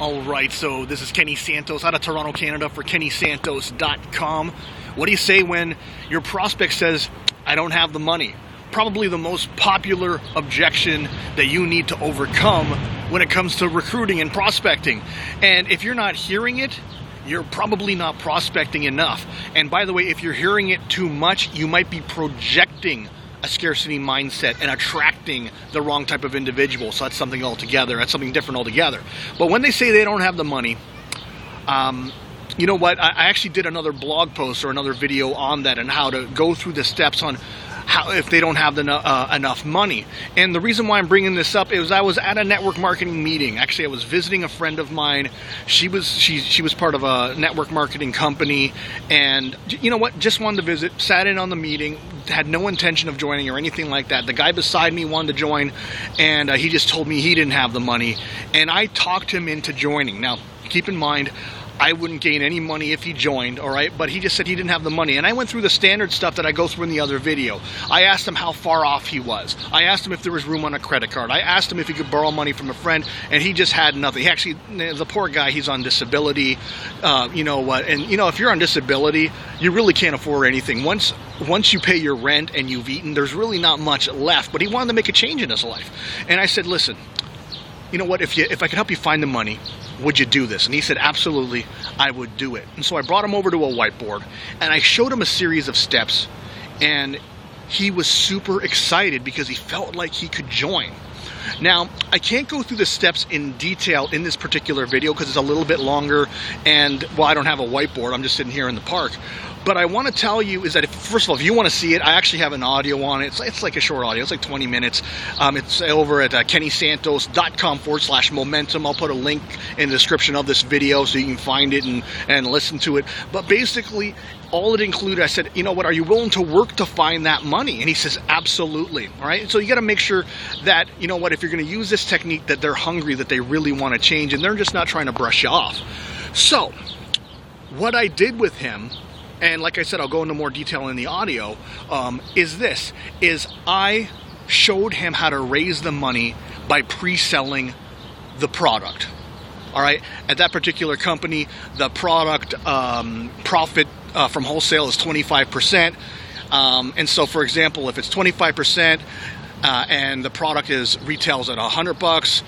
All right, so this is Kenny Santos out of Toronto, Canada for KennySantos.com. What do you say when your prospect says, I don't have the money? Probably the most popular objection that you need to overcome when it comes to recruiting and prospecting. And if you're not hearing it, you're probably not prospecting enough. And by the way, if you're hearing it too much, you might be projecting a scarcity mindset and attracting the wrong type of individual. So that's something altogether. That's something different altogether. But when they say they don't have the money, you know what? I actually did another blog post or another video on that and how to go through the steps on how if they don't have enough money. And the reason why I'm bringing this up is I was at a network marketing meeting. Actually, I was visiting a friend of mine. She was part of a network marketing company, and you know what? Just wanted to visit. Sat in on the meeting. Had no intention of joining or anything like that. The guy beside me wanted to join, and he just told me he didn't have the money, and I talked him into joining. Now, keep in mind, I wouldn't gain any money if he joined, all right? But he just said he didn't have the money. And I went through the standard stuff that I go through in the other video. I asked him how far off he was. I asked him if there was room on a credit card. I asked him if he could borrow money from a friend, and he just had nothing. He actually, the poor guy, he's on disability. You know what? And, you know, if you're on disability, you really can't afford anything. Once you pay your rent and you've eaten, there's really not much left. But he wanted to make a change in his life. And I said, listen, you know what, if I could help you find the money, would you do this? And he said, absolutely, I would do it. And so I brought him over to a whiteboard, and I showed him a series of steps, and he was super excited because he felt like he could join. Now, I can't go through the steps in detail in this particular video because it's a little bit longer, and, well, I don't have a whiteboard. I'm just sitting here in the park. But I want to tell you is that, first of all, if you want to see it, I actually have an audio on it. It's like a short audio. It's like 20 minutes. It's over at KennySantos.com/momentum. I'll put a link in the description of this video so you can find it and listen to it. But basically, all it included, I said, you know what, are you willing to work to find that money? And he says, absolutely. All right. So you got to make sure that, you know what, if you're going to use this technique, that they're hungry, that they really want to change, and they're just not trying to brush you off. So what I did with him, and like I said, I'll go into more detail in the audio, is I showed him how to raise the money by pre-selling the product. All right. At that particular company, the product profit from wholesale is 25%. And so, for example, if it's 25% and the product retails at $100,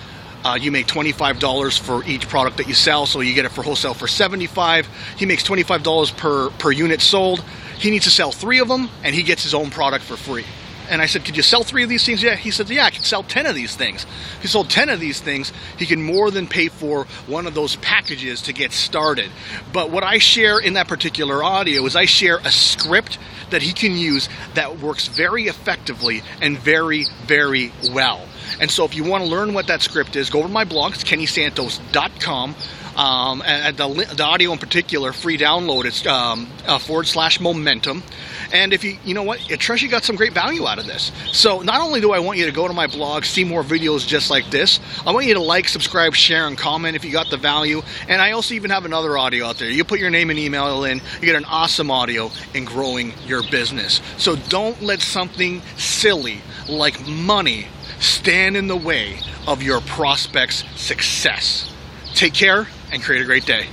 you make $25 for each product that you sell, so you get it for wholesale for $75. He makes $25 per unit sold. He needs to sell 3 of them, and he gets his own product for free. And I said, could you sell 3 of these things? Yeah. He said, yeah, I could sell 10 of these things. If he sold 10 of these things, he can more than pay for one of those packages to get started. But what I share in that particular audio is I share a script that he can use that works very effectively and very, very well. And so if you want to learn what that script is, go over to my blog. It's KennySantos.com. And the audio in particular, free download, it's /momentum. And if you know what, I trust you got some great value out of this. So not only do I want you to go to my blog, see more videos just like this, I want you to like, subscribe, share, and comment if you got the value. And I also even have another audio out there. You put your name and email in, you get an awesome audio in growing your business. So don't let something silly like money stand in the way of your prospect's success. Take care and create a great day.